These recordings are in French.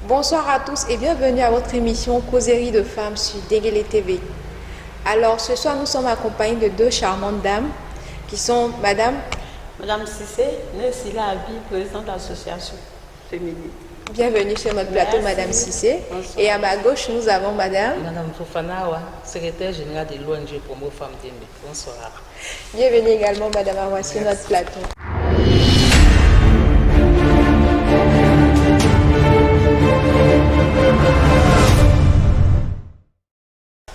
Bonsoir à tous et bienvenue à votre émission Causerie de femmes sur Déguélé TV. Alors ce soir nous sommes accompagnés de deux charmantes dames qui sont Madame Cissé, Nessila Abi, présidente de l'association féminine. Bienvenue sur notre plateau. Merci. Madame Cissé. Bonsoir. Et à ma gauche nous avons Madame Fofana, secrétaire générale de l'ONG Promo Femmes d'Aimé. Bonsoir. Bienvenue également Madame Awa sur notre plateau.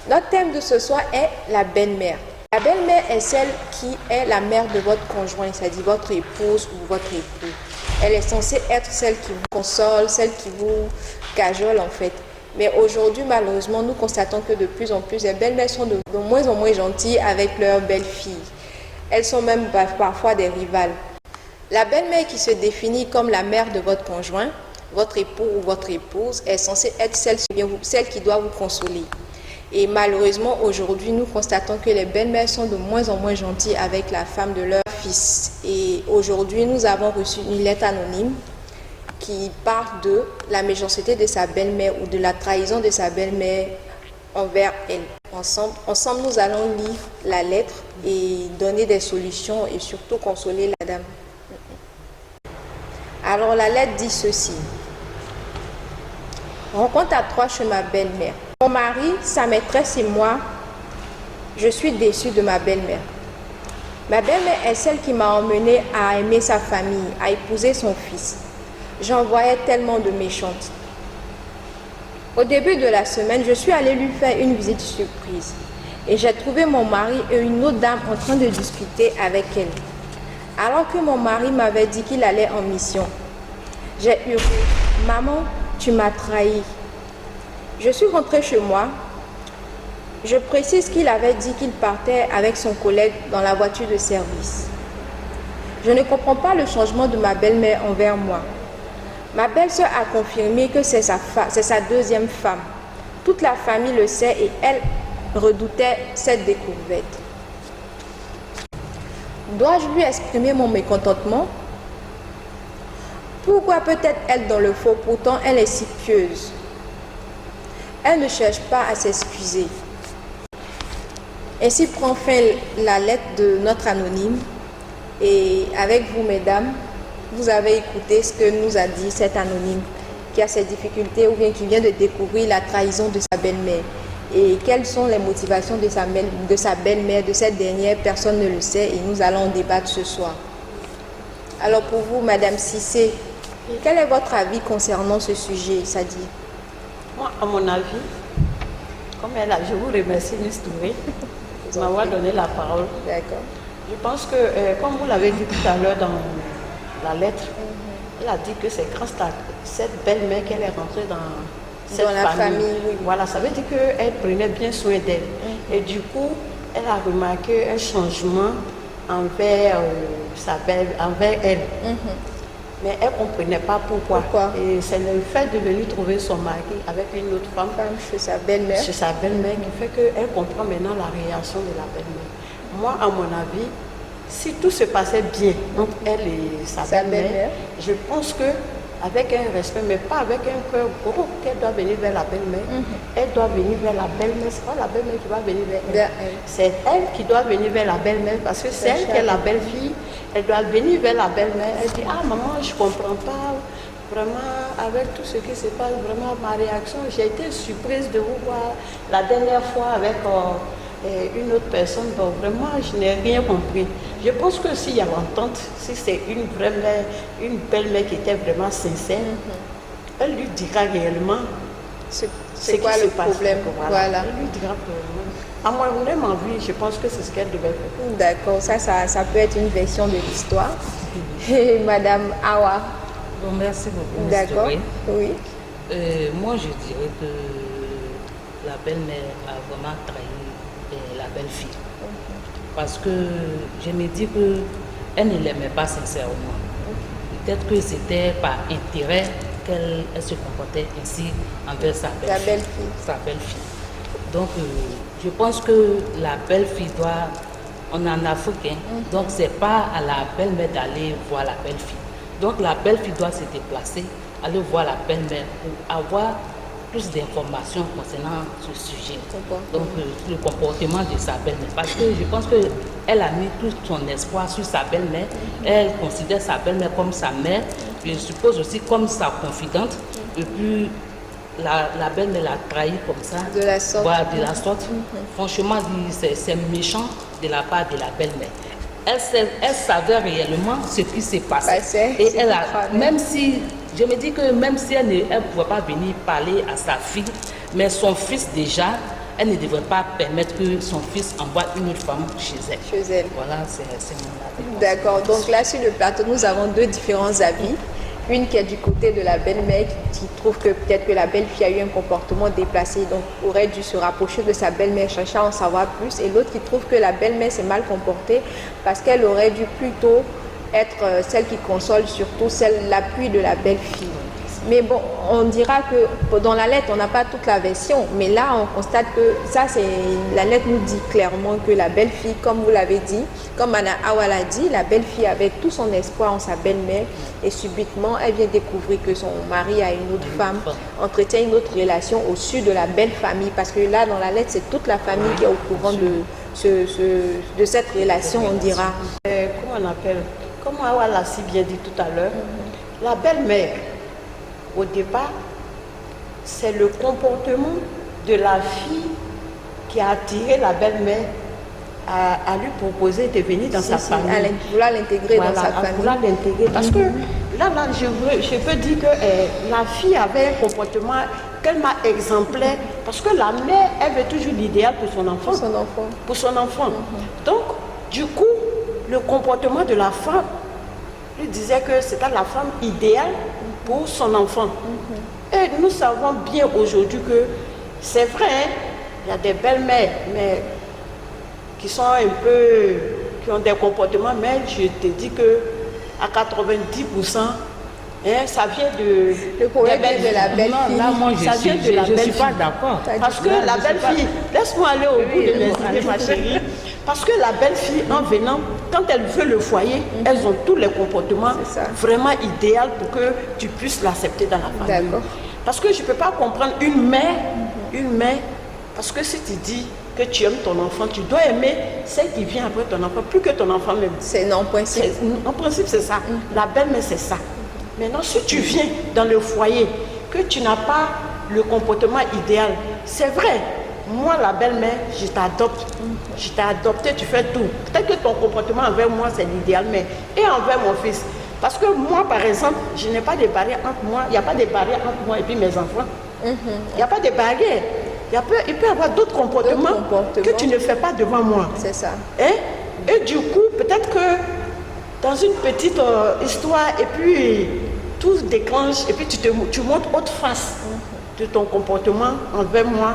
Notre thème de ce soir est la belle-mère. La belle-mère est celle qui est la mère de votre conjoint, c'est-à-dire votre épouse ou votre époux. Elle est censée être celle qui vous console, celle qui vous cajole en fait. Mais aujourd'hui, malheureusement, nous constatons que de plus en plus, les belles-mères sont de moins en moins gentilles avec leurs belles-filles. Elles sont même parfois des rivales. La belle-mère qui se définit comme la mère de votre conjoint, votre époux ou votre épouse, est censée être celle qui doit vous consoler. Et malheureusement, aujourd'hui, nous constatons que les belles-mères sont de moins en moins gentilles avec la femme de leur fils. Et aujourd'hui, nous avons reçu une lettre anonyme qui parle de la méchanceté de sa belle-mère ou de la trahison de sa belle-mère envers elle. Ensemble, nous allons lire la lettre et donner des solutions et surtout consoler la dame. Alors, la lettre dit ceci. Rencontre à 3 chez ma belle-mère. Mon mari, sa maîtresse et moi, je suis déçue de ma belle-mère. Ma belle-mère est celle qui m'a emmenée à aimer sa famille, à épouser son fils. J'en voyais tellement de méchantes. Au début de la semaine, je suis allée lui faire une visite surprise. Et j'ai trouvé mon mari et une autre dame en train de discuter avec elle. Alors que mon mari m'avait dit qu'il allait en mission. J'ai hurlé, « Maman, tu m'as trahi. » Je suis rentrée chez moi. Je précise qu'il avait dit qu'il partait avec son collègue dans la voiture de service. Je ne comprends pas le changement de ma belle-mère envers moi. Ma belle-sœur a confirmé que c'est sa deuxième femme. Toute la famille le sait et elle redoutait cette découverte. Dois-je lui exprimer mon mécontentement? Pourquoi peut-être elle dans le faux? Pourtant elle est si pieuse. Elle ne cherche pas à s'excuser. Ainsi prend fin la lettre de notre anonyme. Et avec vous, mesdames, vous avez écouté ce que nous a dit cet anonyme qui a ses difficultés ou bien qui vient de découvrir la trahison de sa belle-mère. Et quelles sont les motivations de sa belle-mère, de cette dernière, personne ne le sait et nous allons en débattre ce soir. Alors pour vous, Madame Cissé, quel est votre avis concernant ce sujet, Sadi? Moi, à mon avis, comme elle a, je vous remercie, Miss Touré, de m'avoir donné la parole. D'accord. Je pense que, comme vous l'avez dit tout à l'heure dans la lettre, elle a dit que c'est grâce à cette belle-mère qu'elle est rentrée dans la famille. Oui. Voilà, ça veut dire qu'elle prenait bien soin d'elle. Et du coup, elle a remarqué un changement envers elle. Mais elle ne comprenait pas pourquoi. Et c'est le fait de venir trouver son mari avec une autre femme chez sa belle-mère. Chez sa belle-mère qui fait qu'elle comprend maintenant la réaction de la belle-mère. Moi, à mon avis, si tout se passait bien entre elle et sa belle-mère, je pense que avec un respect, mais pas avec un cœur gros, qu'elle doit venir vers la belle-mère. Elle doit venir vers la belle-mère. C'est pas la belle-mère qui va venir vers elle. C'est elle qui doit venir vers la belle-mère parce que c'est elle qui est la belle-fille. Elle doit venir vers la belle-mère. Elle dit, ah maman, je ne comprends pas vraiment avec tout ce qui se passe, vraiment ma réaction. J'ai été surprise de vous voir la dernière fois avec une autre personne. Donc vraiment, je n'ai rien compris. Je pense que s'il y a l'entente, si c'est une belle-mère qui était vraiment sincère, elle lui dira réellement c'est quoi le problème. Voilà. Elle lui dira réellement. À mon avis, je pense que c'est ce qu'elle devait faire. D'accord, ça peut être une version de l'histoire. Et Madame Awa. Bon, merci beaucoup. D'accord, oui. Moi, je dirais que la belle-mère a vraiment trahi la belle-fille. Parce que je me dis qu'elle ne l'aimait pas sincèrement. Peut-être que c'était par intérêt qu'elle se comportait ainsi envers sa belle-fille. Donc, je pense que la belle-fille on est en Afrique, donc c'est pas à la belle-mère d'aller voir la belle-fille. Donc la belle-fille doit se déplacer aller voir la belle-mère pour avoir plus d'informations concernant ce sujet. Donc, le comportement de sa belle-mère. Parce que je pense qu'elle a mis tout son espoir sur sa belle-mère. Elle considère sa belle-mère comme sa mère. Je suppose aussi comme sa confidente. Et puis, la belle-mère l'a trahi comme ça. De la sorte. Voilà, de la sorte. Franchement, c'est méchant de la part de la belle-mère. Elle savait réellement ce qui s'est passé. Et elle a, même si, je me dis que même si elle ne pouvait pas venir parler à sa fille, mais son fils déjà, elle ne devrait pas permettre que son fils envoie une autre femme chez elle. Chez elle. Voilà, c'est mon avis. D'accord. Donc là, sur le plateau, nous avons deux différents avis. Une qui est du côté de la belle-mère qui trouve que peut-être que la belle-fille a eu un comportement déplacé, donc aurait dû se rapprocher de sa belle-mère, chercher à en savoir plus. Et l'autre qui trouve que la belle-mère s'est mal comportée parce qu'elle aurait dû plutôt être celle qui console, surtout l'appui de la belle-fille. Mais bon, on dira que dans la lettre, on n'a pas toute la version. Mais là, on constate que ça, la lettre nous dit clairement que la belle-fille, comme vous l'avez dit, comme Anna Awa l'a dit, la belle-fille avait tout son espoir en sa belle-mère. Et subitement, elle vient découvrir que son mari a une autre femme, entretient une autre relation au sud de la belle famille. Parce que là, dans la lettre, c'est toute la famille qui est au courant de cette relation, on dira. Comment on appelle, comme Awa l'a si bien dit tout à l'heure, la belle-mère, au départ, c'est le comportement de la fille qui a attiré la belle-mère à lui proposer de venir dans sa famille. À vouloir l'intégrer dans sa famille. Vouloir l'intégrer. Parce que là je peux dire que la fille avait un comportement qu'elle m'a exemplaire. Parce que la mère, elle veut toujours l'idéal pour son enfant. Pour son enfant. Donc, du coup, le comportement de la femme lui disait que c'était la femme idéale pour son enfant. Et nous savons bien aujourd'hui que c'est vrai, il y a des belles-mères, mais qui sont un peu, qui ont des comportements, mais je te dis que à 90%, ça vient de... Le problème de la belle-fille. Là, moi, je ne suis pas d'accord. Parce que la belle-fille, laisse-moi aller au bout de mes idées, ma chérie. Parce que la belle-fille, en venant, quand elle veut le foyer, elles ont tous les comportements vraiment idéaux pour que tu puisses l'accepter dans la famille. Parce que je ne peux pas comprendre une mère, parce que si tu dis que tu aimes ton enfant, tu dois aimer celle qui vient après ton enfant, plus que ton enfant même. C'est en principe. En principe, c'est ça. La belle-mère, c'est ça. Maintenant, si tu viens dans le foyer, que tu n'as pas le comportement idéal, c'est vrai. Moi, la belle-mère, je t'adopte. Je t'ai adopté, tu fais tout. Peut-être que ton comportement envers moi, c'est l'idéal, mais et envers mon fils. Parce que moi, par exemple, je n'ai pas de barrière entre moi. Il n'y a pas de barrière entre moi et puis mes enfants. Il n'y a pas de barrière. Il peut y avoir d'autres comportements que tu ne fais pas devant moi. C'est ça. Et du coup, peut-être que dans une petite histoire, et puis tout se déclenche, et puis tu montres autre face de ton comportement envers moi,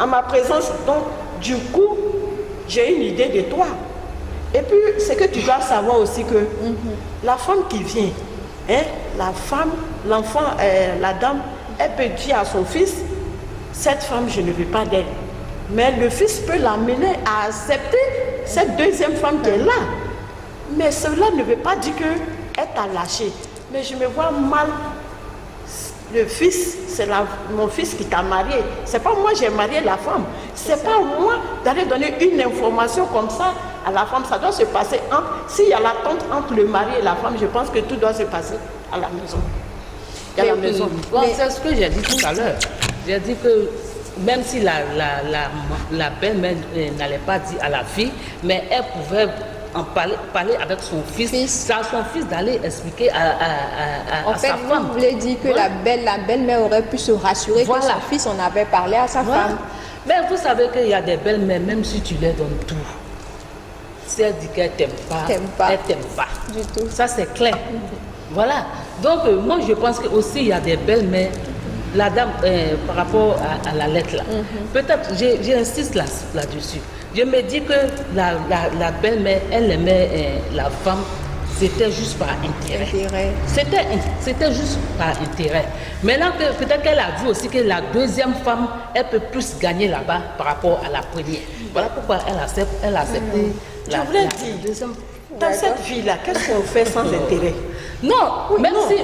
en ma présence. Donc, du coup, j'ai une idée de toi. Et puis, c'est que tu dois savoir aussi que la femme qui vient, la femme, l'enfant, la dame, elle peut dire à son fils, cette femme, je ne veux pas d'elle. Mais le fils peut l'amener à accepter cette deuxième femme qui est là. Mais cela ne veut pas dire qu'elle t'a lâché. Mais je me vois mal. Le fils, c'est mon fils qui t'a marié. C'est pas moi j'ai marié la femme. C'est pas moi d'aller donner une information comme ça à la femme. Ça doit se passer s'il y a l'attente entre le mari et la femme, je pense que tout doit se passer à la maison. À la maison. C'est ce que j'ai dit tout à l'heure. J'ai dit que même si la belle-mère n'allait pas dire à la fille, mais elle pouvait en parler avec son fils. C'est à son fils d'aller expliquer à sa femme. Vous voulez dire que la belle-mère aurait pu se rassurer que son fils en avait parlé à sa femme. Mais vous savez qu'il y a des belles-mères, même si tu leur donnes tout, si elle dit qu'elle t'aime pas, elle t'aime pas. Du tout. Ça, c'est clair. Voilà. Donc, moi, je pense que aussi il y a des belles-mères. La dame, par rapport à la lettre là, peut-être, j'insiste là-dessus. Je me dis que la belle-mère, elle aimait la femme, c'était juste par intérêt. C'était juste par intérêt. Maintenant, peut-être qu'elle a vu aussi que la deuxième femme, elle peut plus gagner là-bas par rapport à la première. Voilà pourquoi elle a accepté la deuxième. Dans cette vie-là, qu'est-ce qu'on fait sans intérêt? Non, même si...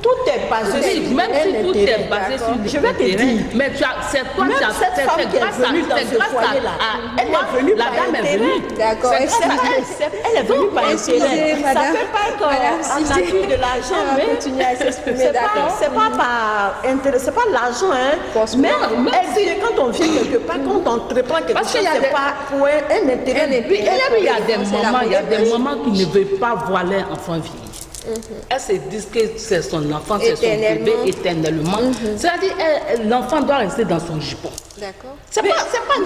Tout est basé sur même si tout est basé sur je vais te dire. Mais c'est toi même qui as cette femme qui est venue dans ce foyer-là, elle est venue la par dame est intérêt. venue. D'accord. Elle est venue par intérêt. Ça madame. peut pas être Madame, en si nature de l'argent, on va mais continuer à s'exprimer, d'accord. c'est pas par intérêt, c'est pas l'argent, hein. Franchement, Mais elle dit, quand on vient quelque part, quand on entreprend quelque Parce chose, qu'il y a c'est des- pas pour un intérêt. Il y a des mamans qui ne veulent pas voir leur enfant vieillir. Elles se disent que c'est son enfant, c'est son bébé éternellement. C'est-à-dire l'enfant doit rester dans son jupon. D'accord. C'est pas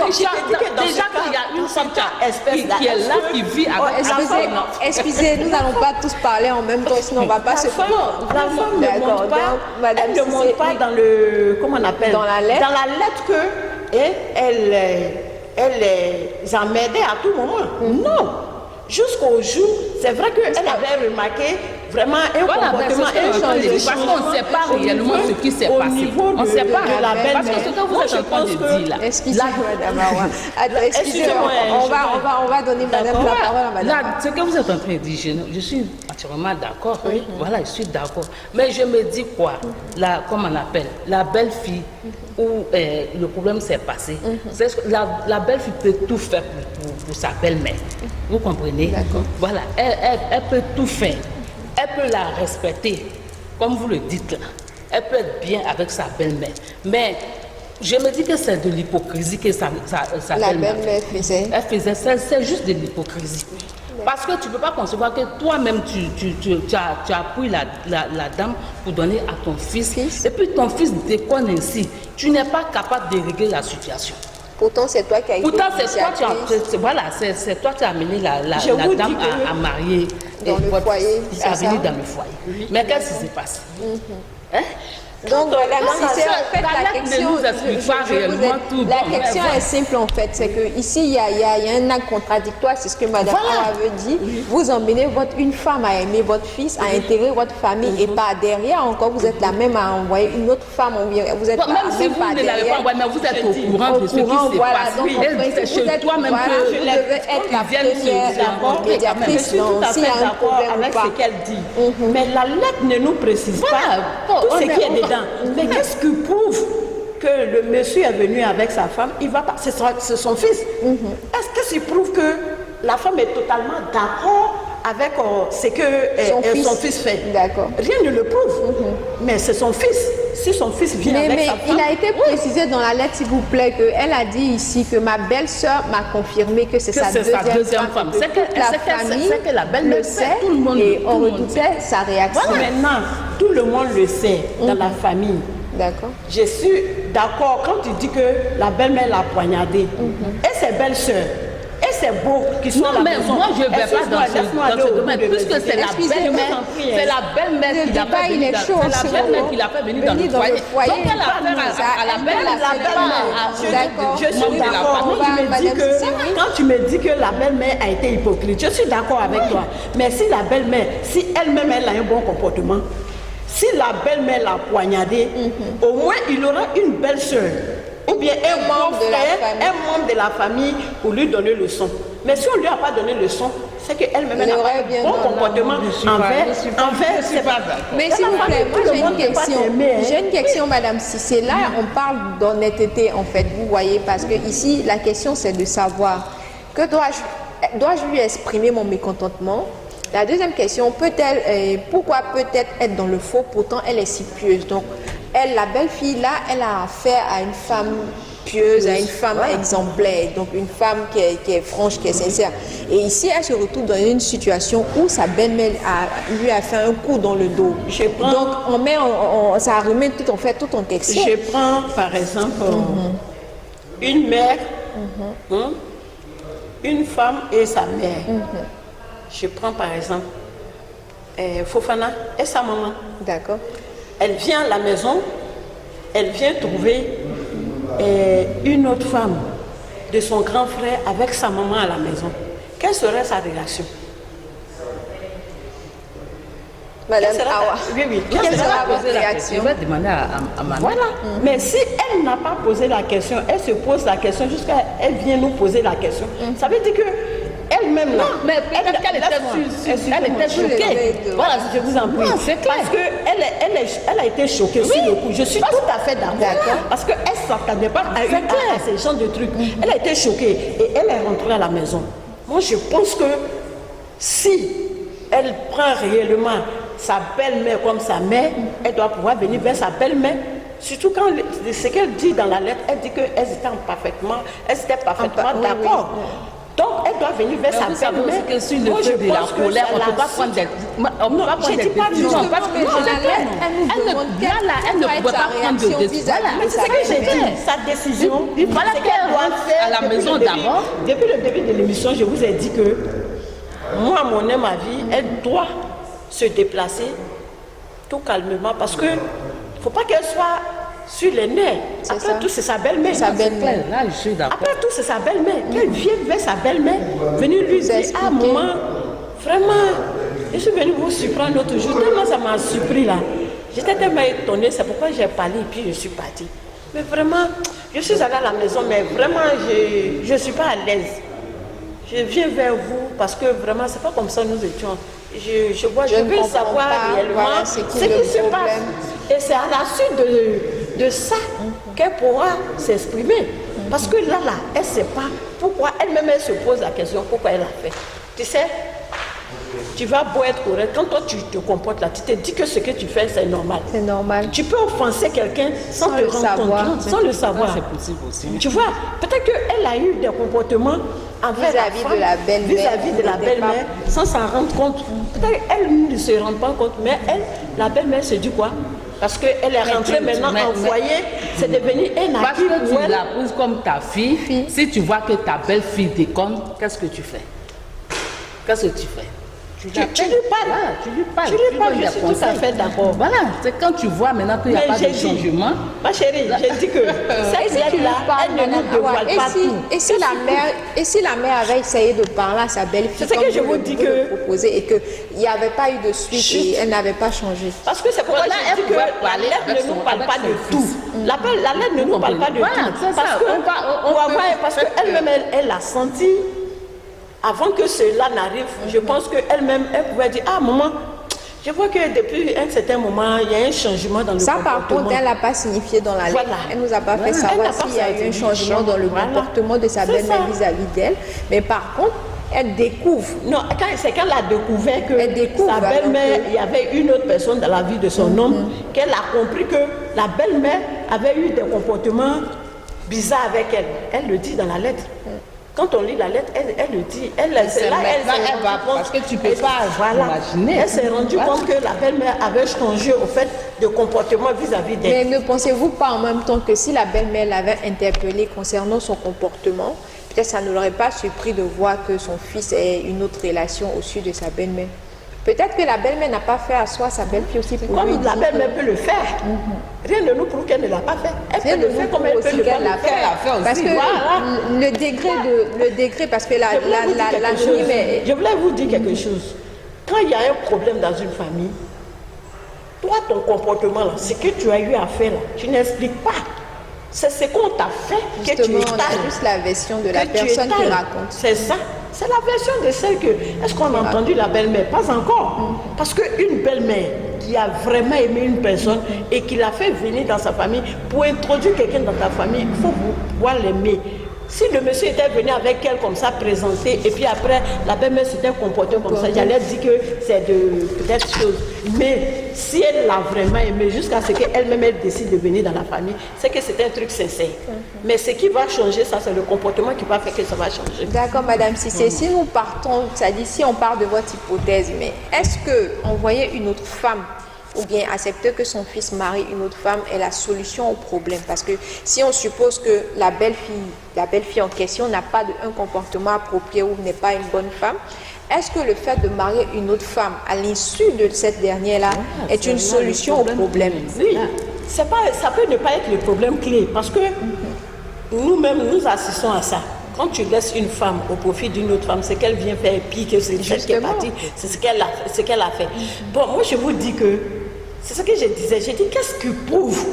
Déjà, déjà qu'il y a une femme qui est là, qui vit avec Excusez, nous n'allons pas tous parler en même temps, sinon on ne va pas se... La femme ne D'accord, montre pas, donc, madame, elle ne si montre c'est- pas dans le, comment on appelle, Dans la lettre. Dans la lettre que elle les emmerdait à tout moment. Non. Jusqu'au jour, c'est vrai qu'elle avait remarqué vraiment un comportement, un changement. Parce qu'on ne sait pas réellement ce qui s'est au passé. niveau On ne sait de pas. la Parce que belle-mère. ce que vous Moi, êtes je en train pense de que- dire là. Excusez-moi, madame Awa. Attends, excusez-moi, Excusez-moi, on va donner madame D'accord. la parole à madame. Là, ce que vous êtes en train de dire, je suis entièrement d'accord. Voilà, je suis d'accord. Mais je me dis quoi, comment on appelle, la belle-fille où le problème s'est passé, c'est que la belle-fille peut tout faire pour sa belle-mère. Vous comprenez? D'accord. Voilà, elle peut tout faire. Elle peut la respecter, comme vous le dites là. Elle peut être bien avec sa belle-mère. Mais je me dis que c'est de l'hypocrisie que sa La belle-mère belle-mère faisait. elle faisait ça, c'est juste de l'hypocrisie. Parce que tu ne peux pas concevoir que toi-même, tu as pris la dame pour donner à ton fils. Et puis ton fils déconne ainsi. Tu n'es pas capable de régler la situation. Pourtant, c'est toi qui as été Pourtant, c'est toi, initiatrice. voilà, c'est toi qui as amené la Je vous dame dis que à marier. dans le foyer, c'est À venir ça? dans le foyer. Mais qu'est-ce qui s'est passé? Hein? Donc, madame, si c'est en fait la la lettre question, ne nous explique pas réellement tout. la Bon, mais question voilà. est simple en fait, c'est que ici il y a un acte contradictoire, c'est ce que madame Voilà. Awa veut dire. Vous emmenez une femme à aimer votre fils, à intégrer votre famille, et par derrière encore vous êtes la même à envoyer une autre femme, vous êtes Bon, même si vous ne l'avez pas envoyé, mais vous êtes au courant de ce qui s'est voilà, passé. donc, Et c'est chez toi-même voilà, que vous devez être la viennent se première Je médiatrice. suis tout Donc, à s'il fait y a un d'accord problème ou avec pas. ce qu'elle dit. Mais la lettre ne nous précise Voilà. pas Bon, tout ce on qui est- est dedans. Mais qu'est-ce qui prouve que le monsieur est venu avec sa femme, il va pas, c'est son fils. Est-ce que ça prouve que la femme est totalement d'accord avec ce que son fils fait? D'accord. Rien ne le prouve. Mais c'est son fils. Si son fils vient Mais avec sa femme, il a été précisé dans la lettre, s'il vous plaît, qu'elle a dit ici que ma belle-sœur m'a confirmé que c'est sa deuxième femme. C'est que Toute la famille c'est que la belle-mère le sait, sait tout le monde et tout on le monde redoutait sa réaction. maintenant, tout le monde le sait dans la famille. D'accord. Je suis d'accord quand tu dis que la belle-mère l'a poignardé. Et ses belles-sœurs. Et c'est beau qu'ils soient Non, à la mais maison. moi je ne vais pas dans ce domaine, puisque c'est la Excusez-moi. belle-mère, c'est la belle-mère Le qui l'a débat, fait il venir est dans- chaud, c'est la c'est belle-mère bon. qui l'a fait venir dans Venir le foyer. foyer. Donc elle a affaire à la belle-mère, la belle-mère. D'accord. Je suis membre de la d'accord famille. quand tu me dis Madame que Cécile, oui. quand tu me dis que la belle-mère a été hypocrite, je suis d'accord avec toi. Mais si la belle-mère, si elle-même elle a un bon comportement, si la belle-mère l'a poignardé, au moins il aura une belle-sœur ou bien un membre de la frère, famille. un membre de la famille pour lui donner le son. Mais si on ne lui a pas donné le son, c'est qu'elle-même Il n'a aurait pas bien un bon dans comportement envers je suis pas d'accord. Mais Dans s'il la vous plaît, famille, moi tout j'ai le monde une peut pas question. t'aimer, hein. J'ai une question, Madame Cissé. Là, on parle d'honnêteté en fait, vous voyez, parce que ici, la question c'est de savoir que dois-je lui exprimer mon mécontentement. La deuxième question, pourquoi peut-elle être dans le faux, pourtant elle est si pieuse. Donc, elle, la belle-fille là, elle a affaire à une femme pieuse, à une femme exemplaire, donc une femme qui est franche, qui est sincère. Et ici, elle se retrouve dans une situation où sa belle-mère lui a fait un coup dans le dos. Donc, ça remet tout en question. Je prends par exemple une mère, une femme et sa mère. Je prends par exemple Fofana et sa maman. D'accord. Elle vient à la maison, elle vient trouver une autre femme de son grand frère avec sa maman à la maison. Quelle serait sa réaction? Madame Quelle sera Awa, oui. quelle sera votre Je réaction? vais demander à ma mère. Voilà. Mais si elle n'a pas posé la question, elle se pose la question jusqu'à elle vient nous poser la question. Ça veut dire que elle-même là. Non, mais peut-être qu'elle était choquée. Voilà, je vous en prie. C'est clair. Parce qu'elle a été choquée sur le coup. Je suis tout à fait d'accord. Parce qu'elle ne s'attendait pas à ces genres de trucs. Elle a été choquée et elle est rentrée à la maison. Moi, je pense que si elle prend réellement sa belle-mère comme sa mère, elle doit pouvoir venir vers sa belle-mère. Surtout quand ce qu'elle dit dans la lettre, elle dit qu'elles étaient parfaitement d'accord. Donc, elle doit venir vers sa belle-mère. Que sur le feu de la colère, on ne peut pas prendre des... On ne peut pas prendre des décisions. Parce que elle ne pouvait pas prendre de décision. Mais c'est ce que j'ai dit. Sa décision, il fallait qu'elle doit faire à la maison d'abord. Depuis le début de l'émission, je vous ai dit que moi, mon aime ma vie, elle doit se déplacer tout calmement parce que il ne faut pas qu'elle soit sur les nerfs. Après tout, c'est sa belle-mère. Là, je suis d'accord. Après tout, c'est sa belle-mère. Qu'elle vienne vers sa belle-mère, venir lui dire, ah maman, vraiment, je suis venue vous surprendre l'autre jour. Tellement ça m'a surpris là. J'étais tellement étonnée, c'est pourquoi j'ai parlé et puis je suis partie. Mais vraiment, je suis allée à la maison, mais vraiment, je ne suis pas à l'aise. Je viens vers vous parce que vraiment, c'est pas comme ça nous étions. Je veux savoir réellement ce qui se passe. Et c'est à la suite de ça qu'elle pourra s'exprimer. Parce que là, elle ne sait pas pourquoi elle-même elle se pose la question, pourquoi elle a fait. Tu sais, tu vas beau être correct, quand toi tu te comportes là, tu te dis que ce que tu fais c'est normal. C'est normal. Tu peux offenser quelqu'un sans te rendre compte, sans le savoir. C'est possible aussi. Tu vois, peut-être qu'elle a eu des comportements vis-à-vis de la belle-mère, vis-à-vis de la belle-mère, sans s'en rendre compte. Peut-être qu'elle ne se rend pas compte, mais elle, la belle-mère se dit quoi? Parce qu'elle est rentrée maintenant en foyer, c'est devenu un parce acquis que pour tu elle. la poses comme ta fille. Si tu vois que ta belle-fille déconne, qu'est-ce que tu fais? Qu'est-ce que tu fais? Tu lui parles. Voilà, tu lui parles. Je suis tout à fait d'accord. Voilà, c'est quand tu vois maintenant qu'il n'y a pas de changement. Ma chérie, j'ai dit que cette lettre-là, elle ne nous dévoile pas tout. Et si la mère avait essayé de parler à sa belle-fille, c'est ce que je vous dis que proposer et qu'il n'y avait pas eu de suite et elle n'avait pas changé. Parce que c'est pourquoi je dis que la lettre ne nous parle pas de tout. La lettre ne nous parle pas de tout. Parce qu'elle-même, elle a senti. Avant que cela n'arrive, je pense qu'elle-même, elle pouvait dire, ah maman, je vois que depuis un certain moment, il y a un changement dans le comportement. Ça par contre, elle n'a pas signifié dans la lettre. Elle ne nous a pas fait savoir s'il y a eu un changement dans le comportement de sa belle-mère vis-à-vis d'elle. Mais par contre, elle découvre. Non, c'est qu'elle a découvert que sa belle-mère, il y avait une autre personne dans la vie de son homme, qu'elle a compris que la belle-mère avait eu des comportements bizarres avec elle. Elle le dit dans la lettre. Quand on lit la lettre, elle le dit. Elle va parce que tu ne peux pas imaginer. Elle s'est rendue compte que la belle-mère avait changé au fait de comportement vis-à-vis d'elle. Mais ne pensez-vous pas en même temps que si la belle-mère l'avait interpellée concernant son comportement, peut-être ça ne l'aurait pas surpris de voir que son fils ait une autre relation au-dessus de sa belle-mère. Peut-être que la belle-mère n'a pas fait asseoir sa belle-fille aussi pour lui. Comme la belle-mère peut le faire. Rien ne nous prouve qu'elle ne l'a pas fait. Elle peut le faire comme elle peut le faire. Parce que le degré, parce que je voulais vous dire quelque chose. Quand il y a un problème dans une famille, toi, ton comportement, là, ce que tu as eu à faire, là, tu n'expliques pas. C'est ce qu'on t'a fait que tu étales. On a juste la version de la personne qui raconte. C'est ça. C'est la version de celle que... Est-ce qu'on a entendu la belle-mère? Pas encore. Parce qu'une belle-mère qui a vraiment aimé une personne et qui l'a fait venir dans sa famille, pour introduire quelqu'un dans ta famille, il faut pouvoir l'aimer. Si le monsieur était venu avec elle comme ça, présenté, et puis après, la belle-mère s'était comportée comme ça, j'allais dire que c'est de peut-être chose. Mais si elle l'a vraiment aimé, jusqu'à ce qu'elle-même elle décide de venir dans la famille, c'est que c'est un truc sincère. Mais ce qui va changer, ça, c'est le comportement qui va faire que ça va changer. D'accord, Madame Cissé. Si nous partons, ça dit, si on part de votre hypothèse, mais est-ce que envoyer une autre femme ou bien accepter que son fils marie une autre femme est la solution au problème? Parce que si on suppose que la belle-fille en question n'a pas un comportement approprié ou n'est pas une bonne femme, est-ce que le fait de marier une autre femme à l'issue de cette dernière-là est une solution au problème? Oui, ça peut ne pas être le problème clé parce que nous-mêmes, nous assistons à ça. Quand tu laisses une femme au profit d'une autre femme, c'est qu'elle vient faire pire que celle qui est partie. C'est ce qu'elle a fait. Bon, moi, je vous dis que c'est ce que je disais. J'ai dit, qu'est-ce qui prouve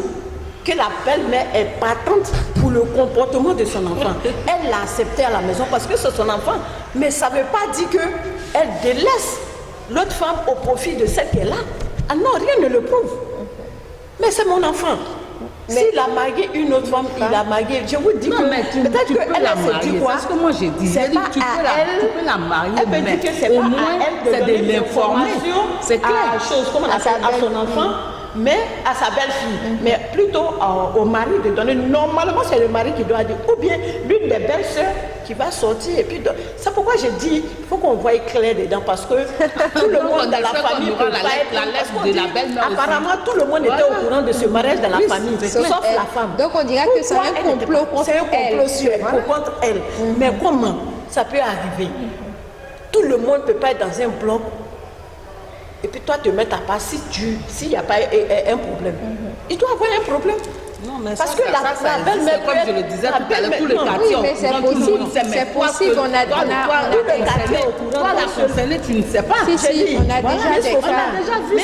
que la belle-mère est partante pour le comportement de son enfant. Elle l'a accepté à la maison parce que c'est son enfant. Mais ça ne veut pas dire qu'elle délaisse l'autre femme au profit de celle qu'elle a. Ah non, rien ne le prouve. Mais c'est mon enfant. S'il a marié une autre femme, il a marié. Je vous dis que peut-être qu'elle a dit quoi. Parce que moi j'ai dit, c'est pas tu peux la marier, elle peut mais dire que c'est au pas moins à elle de c'est donner de l'informer. C'est clair. À son enfant, mais à sa belle-fille. Mais plutôt au mari de donner. Normalement, c'est le mari qui doit dire. Ou bien l'une des belles-sœurs qui va sortir. Et puis, c'est pourquoi j'ai dit, il faut qu'on voie clair dedans. Parce que tout le monde dans la famille peut pas être la lettre de la belle-mère. Apparemment, tout le monde était au courant de ce mariage dans la famille, sauf la femme. Donc, on dirait que c'est un complot contre elle. C'est un complot sur elle, contre elle. Mais comment ça peut arriver? Tout le monde ne peut pas être dans un bloc. Et puis toi, te mettre à part s'il n'y a pas un problème. Il doit avoir un problème. Non, mais parce que la belle-mère, comme je le disais tout à l'heure, tous les quartiers. Oui, mais c'est possible. C'est possible. On a toi, la concernée, tu ne sais pas. Si, on a déjà des cas. Mais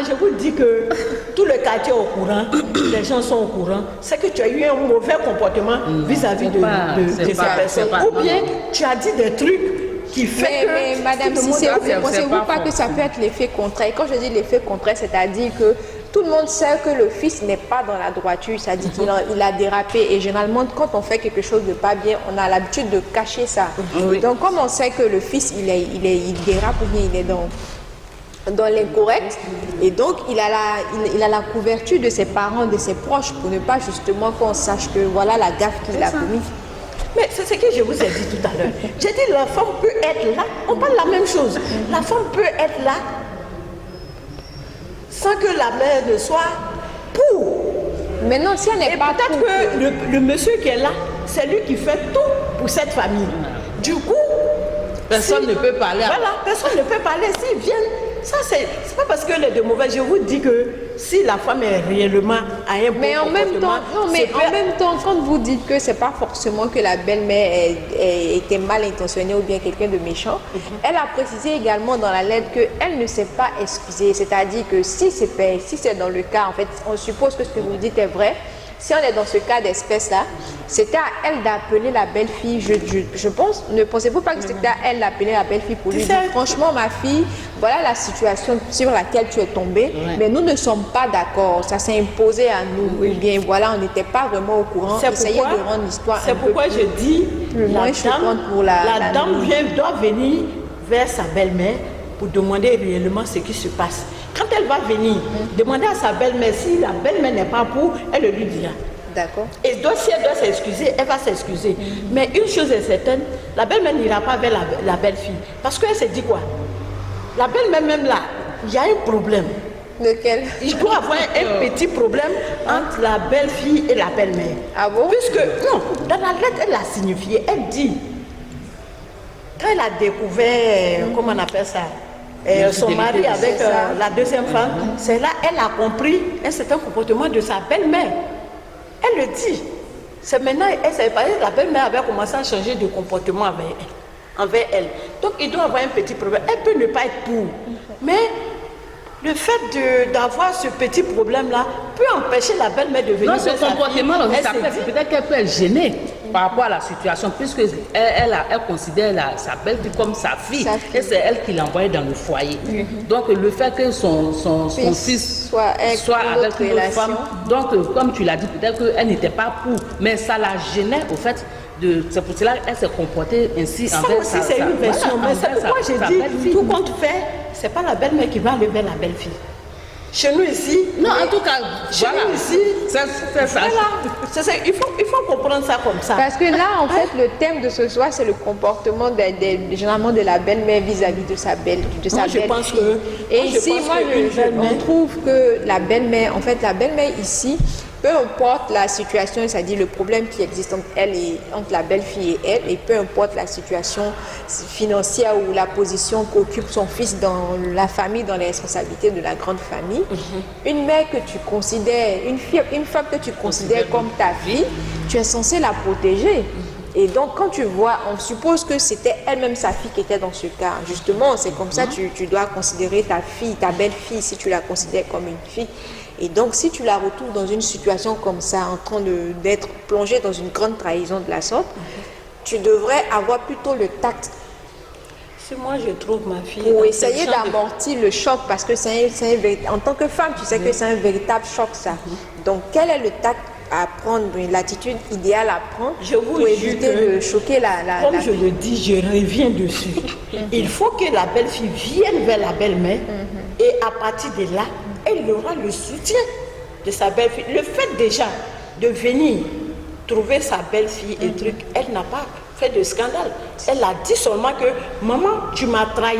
je vous dis que tout le quartier est au courant, les gens sont au courant. C'est que tu as eu un mauvais comportement vis-à-vis de ces personnes. Ou bien tu as dit des trucs qui fait mais Madame Cissé, ne pensez-vous pas que ça peut être l'effet contraire? Quand je dis l'effet contraire, c'est-à-dire que tout le monde sait que le fils n'est pas dans la droiture, c'est-à-dire qu'il a dérapé. Et généralement, quand on fait quelque chose de pas bien, on a l'habitude de cacher ça. Oui. Donc, comme on sait que le fils, il dérape ou bien il est dans l'incorrect, et donc il a la couverture de ses parents, de ses proches, pour ne pas justement qu'on sache que voilà la gaffe qu'il a commise. Mais c'est ce que je vous ai dit tout à l'heure. J'ai dit la femme peut être là, on parle la même chose. La femme peut être là sans que la mère ne soit pour. Mais non, si elle n'est pas pour. Et peut-être que le monsieur qui est là, c'est lui qui fait tout pour cette famille. Du coup, personne ne peut parler. Voilà, personne ne peut parler. S'ils viennent, ça c'est pas parce qu'elle est de mauvaise. Je vous dis que si la femme est réellement à un bon en même temps, non, mais en même temps, quand vous dites que c'est pas forcément que la belle-mère était mal intentionnée ou bien quelqu'un de méchant, elle a précisé également dans la lettre qu'elle ne s'est pas excusée. C'est-à-dire que si c'est dans le cas, en fait, on suppose que ce que vous dites est vrai. Si on est dans ce cas d'espèce-là, c'était à elle d'appeler la belle-fille. Je pense, ne pensez-vous pas que c'était à elle d'appeler la belle-fille pour lui dire franchement, ma fille, voilà la situation sur laquelle tu es tombée, mais nous ne sommes pas d'accord. Ça s'est imposé à nous. Ou bien voilà, on n'était pas vraiment au courant. Essayez de rendre l'histoire un peu plus. C'est pourquoi je dis, la dame doit venir vers sa belle-mère pour demander réellement ce qui se passe. Quand elle va venir, demander à sa belle-mère, si la belle-mère n'est pas pour, elle le lui dira. D'accord. Et donc, si elle doit s'excuser, elle va s'excuser. Mais une chose est certaine, la belle-mère n'ira pas vers la belle-fille. Parce qu'elle se dit quoi? La belle-mère même là, il y a un problème. Lequel? Il doit avoir un petit problème entre la belle-fille et la belle-mère. Ah bon? Puisque, non, dans la lettre, elle l'a signifié. Elle dit, quand elle a découvert, comment on appelle ça? Son mari avec la deuxième femme, c'est là elle a compris un certain comportement de sa belle-mère. Elle le dit. C'est maintenant, elle s'est parlé, la belle-mère avait commencé à changer de comportement envers elle. Donc il doit avoir un petit problème. Elle peut ne pas être pour. Mais le fait d'avoir ce petit problème-là peut empêcher la belle-mère de venir. Non, ce comportement, peut-être qu'elle peut être gênée par rapport à la situation, puisque elle considère sa belle-fille comme sa fille, et c'est elle qui l'envoie dans le foyer. Donc le fait que son fils soit avec une autre femme, donc comme tu l'as dit, peut-être qu'elle n'était pas pour, mais ça la gênait au fait. C'est pour cela qu'elle s'est comportée ainsi envers sa c'est une version, mais c'est pourquoi j'ai dit, tout compte fait, c'est pas la belle-mère qui va enlever la belle-fille. Chez nous ici, non, en tout cas, chez nous ici, c'est ça. Voilà, il faut comprendre ça comme ça. Parce que là, en fait, le thème de ce soir, c'est le comportement généralement de la belle-mère vis-à-vis de sa belle-fille. Je pense que. Et ici, on trouve que la belle-mère, en fait, la belle-mère ici, peu importe la situation, c'est-à-dire le problème qui existe entre la belle-fille et elle, et peu importe la situation financière ou la position qu'occupe son fils dans la famille, dans les responsabilités de la grande famille, une mère que tu considères, une femme que tu considères comme ta fille, tu es censé la protéger. Et donc, quand tu vois, on suppose que c'était elle-même sa fille qui était dans ce cas. Justement, c'est comme ça que tu dois considérer ta fille, ta belle-fille, si tu la considères comme une fille. Et donc, si tu la retrouves dans une situation comme ça, en train d'être plongée dans une grande trahison de la sorte, tu devrais avoir plutôt le tact Si moi je trouve ma fille... pour essayer d'amortir le choc, parce que en tant que femme, tu sais que c'est un véritable choc, ça. Donc, quel est le tact à prendre, l'attitude idéale à prendre pour éviter de choquer Comme je le dis, je reviens dessus. Il faut que la belle-fille vienne vers la belle-mère et à partir de là, elle aura le soutien de sa belle-fille. Le fait déjà de venir trouver sa belle-fille et truc, elle n'a pas fait de scandale. Elle a dit seulement que maman, tu m'as trahi.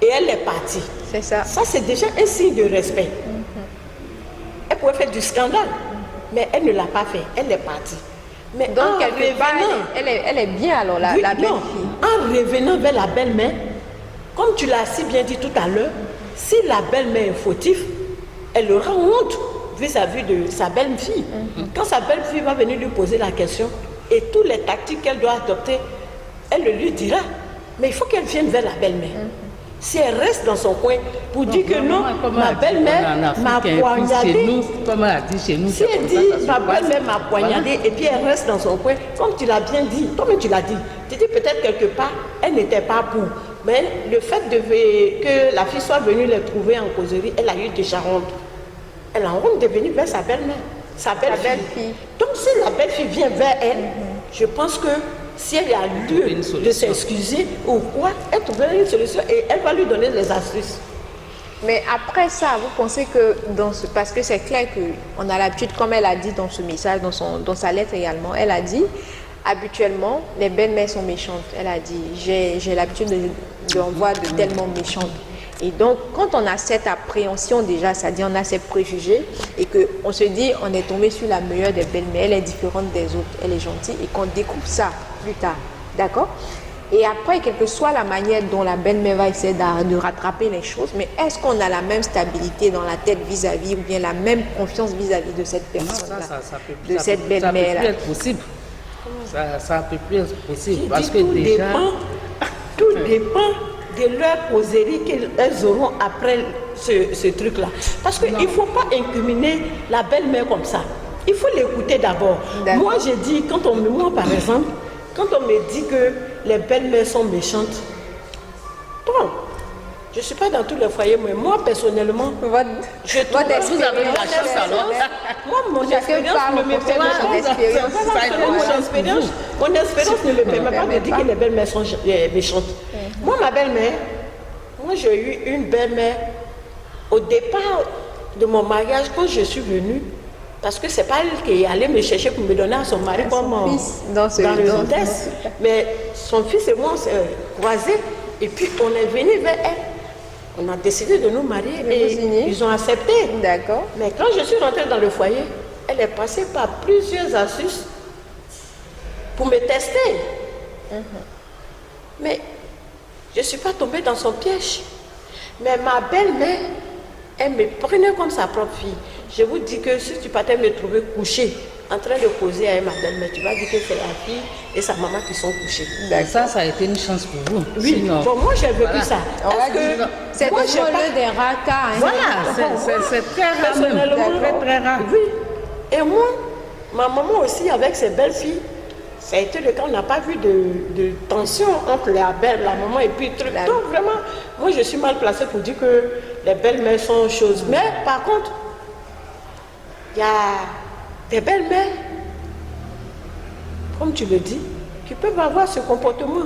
Et elle est partie. C'est ça. Ça, c'est déjà un signe de respect. Elle pouvait faire du scandale, mais elle ne l'a pas fait. Elle est partie. Mais donc, quelque part, elle est bien alors, la belle-fille. En revenant vers la belle-mère, comme tu l'as si bien dit tout à l'heure, si la belle-mère est fautive, elle aura honte vis-à-vis de sa belle-fille. Quand sa belle-fille va venir lui poser la question, et toutes les tactiques qu'elle doit adopter, elle le lui dira. Mais il faut qu'elle vienne vers la belle-mère. Si elle reste dans son coin pour dire que non, ma belle-mère m'a poignardé. Comme elle a dit chez nous, si elle dit ma belle-mère m'a poignardé et puis elle reste dans son coin, comme tu l'as bien dit, comme tu l'as dit, tu dis peut-être quelque part, elle n'était pas pour. Mais le fait que la fille soit venue les trouver en causerie, elle a eu déjà honte. Elle a honte de venir vers sa belle-mère, sa belle-fille. Donc si la belle-fille vient vers elle, je pense que si elle a lieu de s'excuser ou quoi, elle trouvera une solution et elle va lui donner les astuces. Mais après ça, vous pensez que parce que c'est clair qu'on a l'habitude, comme elle a dit dans ce message, dans sa lettre également, elle a dit habituellement les belles-mères sont méchantes. Elle a dit j'ai l'habitude d'en voir de tellement méchantes. Et donc, quand on a cette appréhension déjà, c'est-à-dire on a ces préjugés et qu'on se dit on est tombé sur la meilleure des belles-mères, elle est différente des autres, elle est gentille et qu'on découvre ça plus tard, d'accord? Et après, quelle que soit la manière dont la belle-mère va essayer de rattraper les choses, mais est-ce qu'on a la même stabilité dans la tête vis-à-vis ou bien la même confiance vis-à-vis de cette personne-là, de cette belle-mère-là? Ça peut plus être possible. Ça peut plus être possible parce que déjà... Tout dépend de leur causerie qu'elles auront après ce truc-là. Parce qu'il ne faut pas incriminer la belle-mère comme ça. Il faut l'écouter d'abord. Moi, j'ai dit, moi par exemple, quand on me dit que les belles-mères sont méchantes, bon, je ne suis pas dans tous les foyers, mais moi personnellement, vous avez de la chance alors. Moi, mon expérience ne me permet pas. Mon expérience ne me permet pas de dire que les belles-mères sont méchantes. Moi, ma belle-mère, j'ai eu une belle-mère au départ de mon mariage quand je suis venue, parce que c'est pas elle qui est allée me chercher pour me donner à son mari comme dans le Nord-Est. Mais son fils et moi, on s'est croisés et puis on est venu vers elle. On a décidé de nous marier et ils ont accepté. D'accord. Mais quand je suis rentrée dans le foyer, elle est passée par plusieurs astuces pour me tester. Mais je ne suis pas tombée dans son piège. Mais ma belle-mère, elle me prenait comme sa propre fille. Je vous dis que si tu partais me trouver couchée, en train de causer avec ma belle-mère, tu vas dire que c'est la fille et sa maman qui sont couchées. Ça a été une chance pour vous. Oui, sinon, bon, moi j'ai vécu ça. C'est toujours l'un des rares cas. Voilà, c'est très rare même. Très rare. Oui. Et moi, ma maman aussi avec ses belles-filles, ça a été le cas, on n'a pas vu de tension entre la maman et puis le truc. Donc vraiment, moi je suis mal placée pour dire que les belles-mères sont choses. Mais par contre, il y a des belles-mères, comme tu le dis, qui peuvent avoir ce comportement.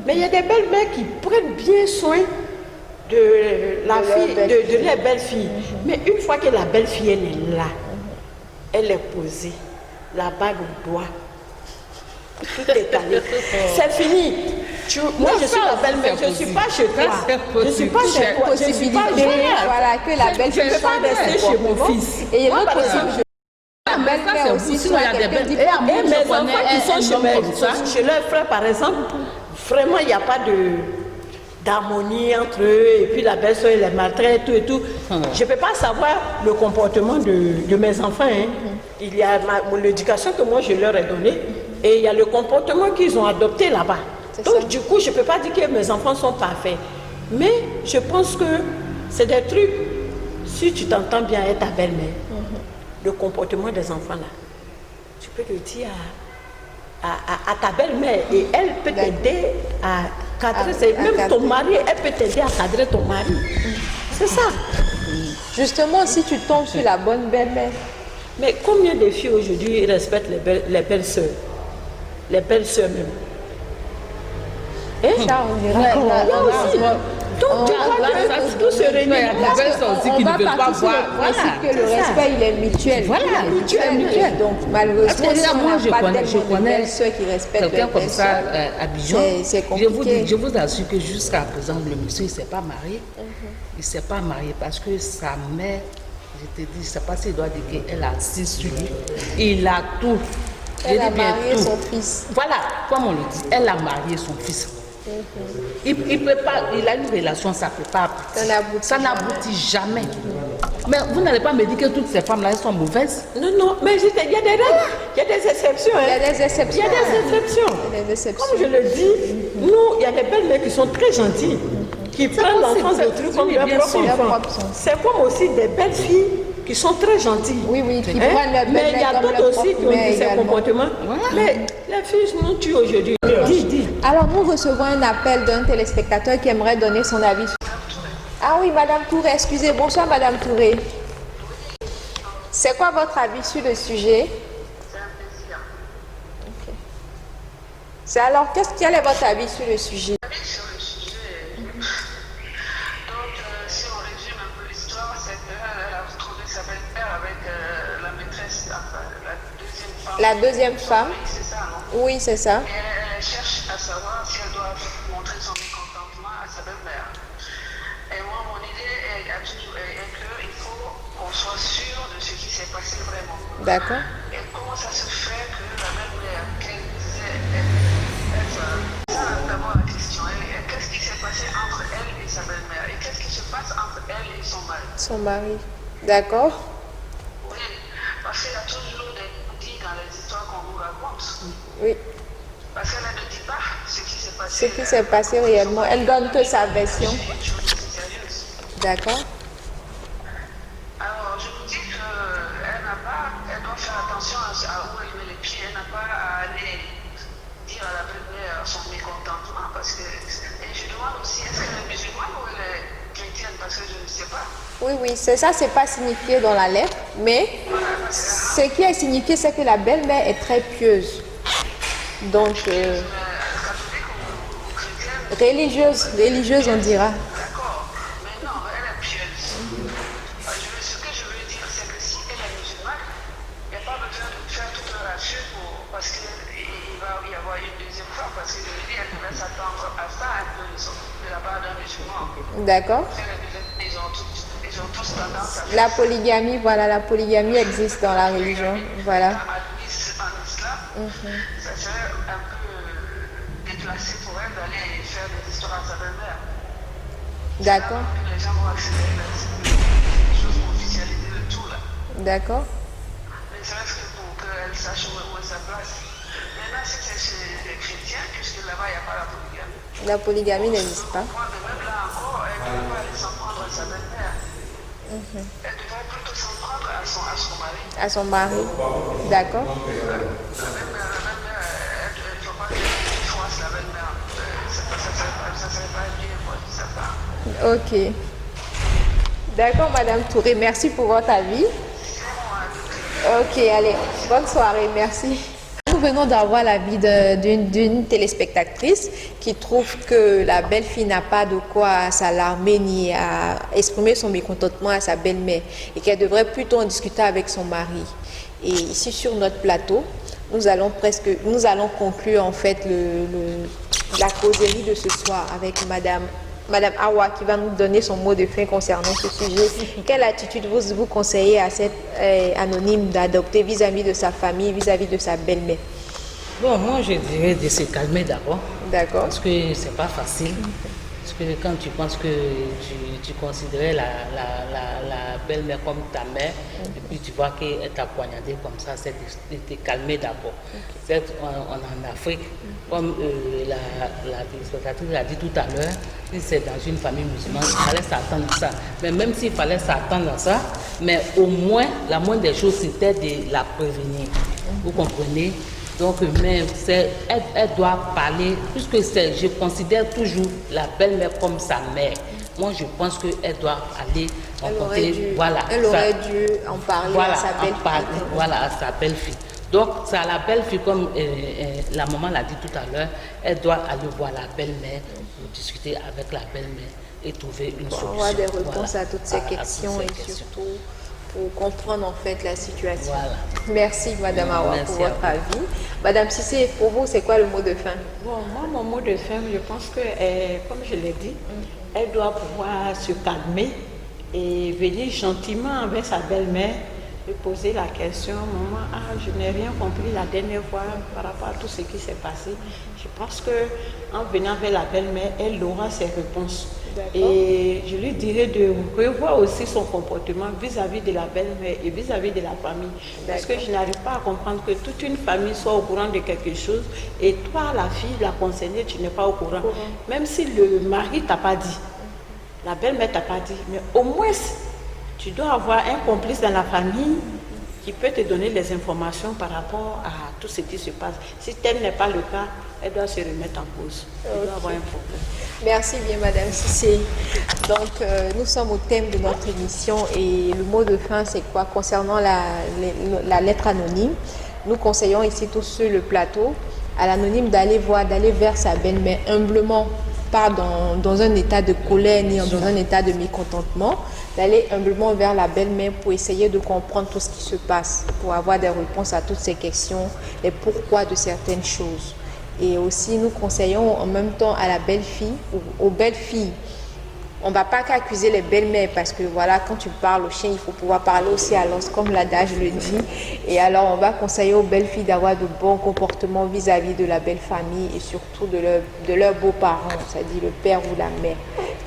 Mais il y a des belles-mères qui prennent bien soin de la fille, de leur belle-fille. Mais une fois que la belle-fille elle est là, elle est posée, la bague au doigt, tout est allé. C'est fini. Moi, je suis la belle-mère, je ne suis pas chez toi. Je ne suis pas chez toi. Je ne suis pas chez toi. Voilà, que la belle-fille ne peut pas rester chez mon fils. Et il y a l'autre possible. La belle-mère aussi, sinon il y a des belles. Et mes enfants qui sont chez leurs frères, par exemple, vraiment, il n'y a pas d'harmonie entre eux, et puis la belle-soeur, elle les maltraite, tout et tout. Je ne peux pas savoir le comportement de mes enfants. Il y a l'éducation que moi je leur ai donnée, et il y a le comportement qu'ils ont adopté là-bas. Donc du coup, je ne peux pas dire que mes enfants sont parfaits. Mais je pense que c'est des trucs, si tu t'entends bien avec ta belle-mère, le comportement des enfants là, tu peux le dire à ta belle-mère et elle peut t'aider à cadrer. Même ton mari, elle peut t'aider à cadrer ton mari. C'est ça. Justement, si tu tombes sur la bonne belle-mère. Mais combien de filles aujourd'hui respectent les belles-sœurs? Les belles-sœurs même. Ça, on dirait. Donc, tu vois que tout se réunit. On va partir sur le principe que le respect, il est mutuel. Voilà, mutuel. Donc, malheureusement, si on n'a pas je connais ceux qui respectent quelqu'un comme ça à Abidjan. C'est compliqué. Je vous assure que jusqu'à présent, le monsieur ne s'est pas marié. Il ne s'est pas marié parce que sa mère, je te dis, je ne sais pas s'il doit dire qu'elle a 6 sur lui. Il a tout. Elle a marié son fils. Voilà, comme on le dit, elle a marié son fils. Il peut pas, il a une relation, ça ne peut pas aboutir. Ça n'aboutit jamais. Mais vous n'allez pas me dire que toutes ces femmes-là, elles sont mauvaises. Non, mais il y a des règles, il y a des exceptions. Il y a des exceptions. Il y a des exceptions. Comme je le dis, nous, il y a des belles-mères qui sont très gentilles, qui prennent l'enfance d'autrui comme leur propre enfant. C'est comme aussi des belles filles qui sont très gentilles. Oui, qui prennent leur belle-mère. Mais il y a d'autres aussi qui ont ces comportements. Mais les filles nous tuent aujourd'hui. Alors, nous recevons un appel d'un téléspectateur qui aimerait donner son avis. Ah oui, Madame Touré, excusez, bonsoir Madame Touré. C'est quoi votre avis sur le sujet? C'est un plaisir. Okay. C'est alors, quel est votre avis sur le sujet? Sur le sujet, donc si on résume un peu l'histoire, c'est qu'elle a retrouvé sa belle-mère avec la maîtresse, enfin la deuxième femme. La deuxième femme? Oui, c'est ça, non? Oui, c'est ça. Et elle cherche à savoir si elle doit montrer son mécontentement à sa belle-mère. Et moi, mon idée est qu'il faut qu'on soit sûr de ce qui s'est passé vraiment. D'accord. Et comment ça se fait que la belle-mère, qu'elle disait, ça d'abord la question, qu'est-ce qui s'est passé entre elle et sa belle-mère? Et qu'est-ce qui se passe entre elle et son mari? Son mari. D'accord. Oui, parce qu'il y a toujours des non-dits dans les histoires qu'on nous raconte. Oui. Parce qu'elle ne dit pas ce qui s'est passé. Ce qui s'est passé réellement. Elle donne que sa version. D'accord. Alors, je vous dis qu'elle doit faire attention à où elle met les pieds. Elle n'a pas à aller dire à la belle-mère son mécontentement. Parce que, et je demande aussi, est-ce qu'elle est musulmane ou elle est chrétienne? Parce que je ne sais pas. Oui, c'est ça, c'est pas signifié dans la lettre, mais ce qui est signifié, c'est que la belle-mère est très pieuse. Donc, religieuse, on dira. D'accord, mais non, elle est pieuse. Ce que je veux dire, c'est que si elle est musulmane, il n'y a pas besoin de faire toute la rachute parce qu'il va y avoir une deuxième fois. Parce que je veux dire, elle devrait s'attendre à ça un peu de la part d'un musulman. D'accord. Ils ont tous tendance à faire la polygamie, voilà, la polygamie existe dans la religion. Voilà. En islam, ça serait un peu déplacé pour elle d'aller faire des histoires à sa belle-mère. D'accord. Les gens vont accélérer les choses officialisées de tout là. D'accord. Mais c'est parce que pour qu'elle sache où est sa place. Maintenant, si c'est chez les chrétiens, puisque là-bas, il n'y a pas la polygamie. La polygamie n'existe pas. Même là encore, elle ne peut pas aller s'en prendre à sa belle-mère. Elle devrait plutôt s'en prendre à son mari. À son mari. D'accord. La belle-mère, elle ne faut pas qu'elle froisse la belle-mère. Ça serait pas bien pour sa part. Ok. D'accord, Madame Touré, merci pour votre avis. Ok, allez, bonne soirée, merci. Nous venons d'avoir l'avis d'une téléspectatrice qui trouve que la belle-fille n'a pas de quoi s'alarmer ni à exprimer son mécontentement à sa belle-mère et qu'elle devrait plutôt en discuter avec son mari. Et ici sur notre plateau, nous allons conclure en fait la causerie de ce soir avec Madame Awa qui va nous donner son mot de fin concernant ce sujet. Quelle attitude vous conseillez à cette anonyme d'adopter vis-à-vis de sa famille, vis-à-vis de sa belle-mère? Bon, moi je dirais de se calmer d'abord. D'accord. Parce que c'est pas facile. Parce que quand tu penses que tu considérais la belle-mère comme ta mère, et puis tu vois qu'elle t'a poignardé comme ça, c'est de te calmer d'abord. Certes, on est en Afrique, comme la téléspectatrice l'a dit tout à l'heure, si c'est dans une famille musulmane, il fallait s'attendre à ça. Mais même s'il fallait s'attendre à ça, mais au moins, la moindre des choses, c'était de la prévenir. Vous comprenez? Donc, mais elle doit parler, puisque je considère toujours la belle-mère comme sa mère. Moi, je pense qu'elle doit aller rencontrer. Elle aurait dû en parler à sa belle-fille. Voilà, à sa belle-fille. Donc, c'est à la belle-fille, comme la maman l'a dit tout à l'heure, elle doit aller voir la belle-mère pour discuter avec la belle-mère et trouver une solution. Pour avoir des réponses à toutes ces questions et surtout pour comprendre en fait la situation. Voilà. Merci Madame Awa pour votre avis. Madame Cissé, pour vous, c'est quoi le mot de fin? Bon, moi, mon mot de fin, je pense que, comme je l'ai dit, elle doit pouvoir se calmer et venir gentiment avec sa belle-mère et poser la question, maman, je n'ai rien compris la dernière fois par rapport à tout ce qui s'est passé. Je pense qu'en venant vers la belle-mère, elle aura ses réponses. Et je lui dirais de revoir aussi son comportement vis-à-vis de la belle-mère et vis-à-vis de la famille. Parce que je n'arrive pas à comprendre que toute une famille soit au courant de quelque chose et toi, la fille, la concernée, tu n'es pas au courant. Même si le mari ne t'a pas dit, la belle-mère ne t'a pas dit, mais au moins, tu dois avoir un complice dans la famille qui peut te donner les informations par rapport à tout ce qui se passe. Si tel n'est pas le cas, elle doit se remettre en cause. Elle doit avoir un problème. Merci bien Madame Cissé. Donc nous sommes au thème de notre émission et le mot de fin c'est quoi? Concernant la lettre anonyme, nous conseillons ici tous sur le plateau à l'anonyme d'aller vers sa belle-mère humblement, pas dans un état de colère ni dans un état de mécontentement, d'aller humblement vers la belle-mère pour essayer de comprendre tout ce qui se passe, pour avoir des réponses à toutes ces questions, les pourquoi de certaines choses. Et aussi, nous conseillons en même temps à la belle-fille ou aux belles-filles. On ne va pas qu'accuser les belles-mères parce que voilà, quand tu parles au chien, il faut pouvoir parler aussi à l'os, comme l'adage le dit. Et alors, on va conseiller aux belles-filles d'avoir de bons comportements vis-à-vis de la belle famille et surtout de leurs beaux-parents, c'est-à-dire le père ou la mère.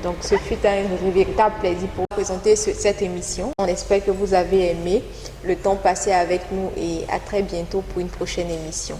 Donc, ce fut un véritable plaisir pour vous présenter cette émission. On espère que vous avez aimé le temps passé avec nous et à très bientôt pour une prochaine émission.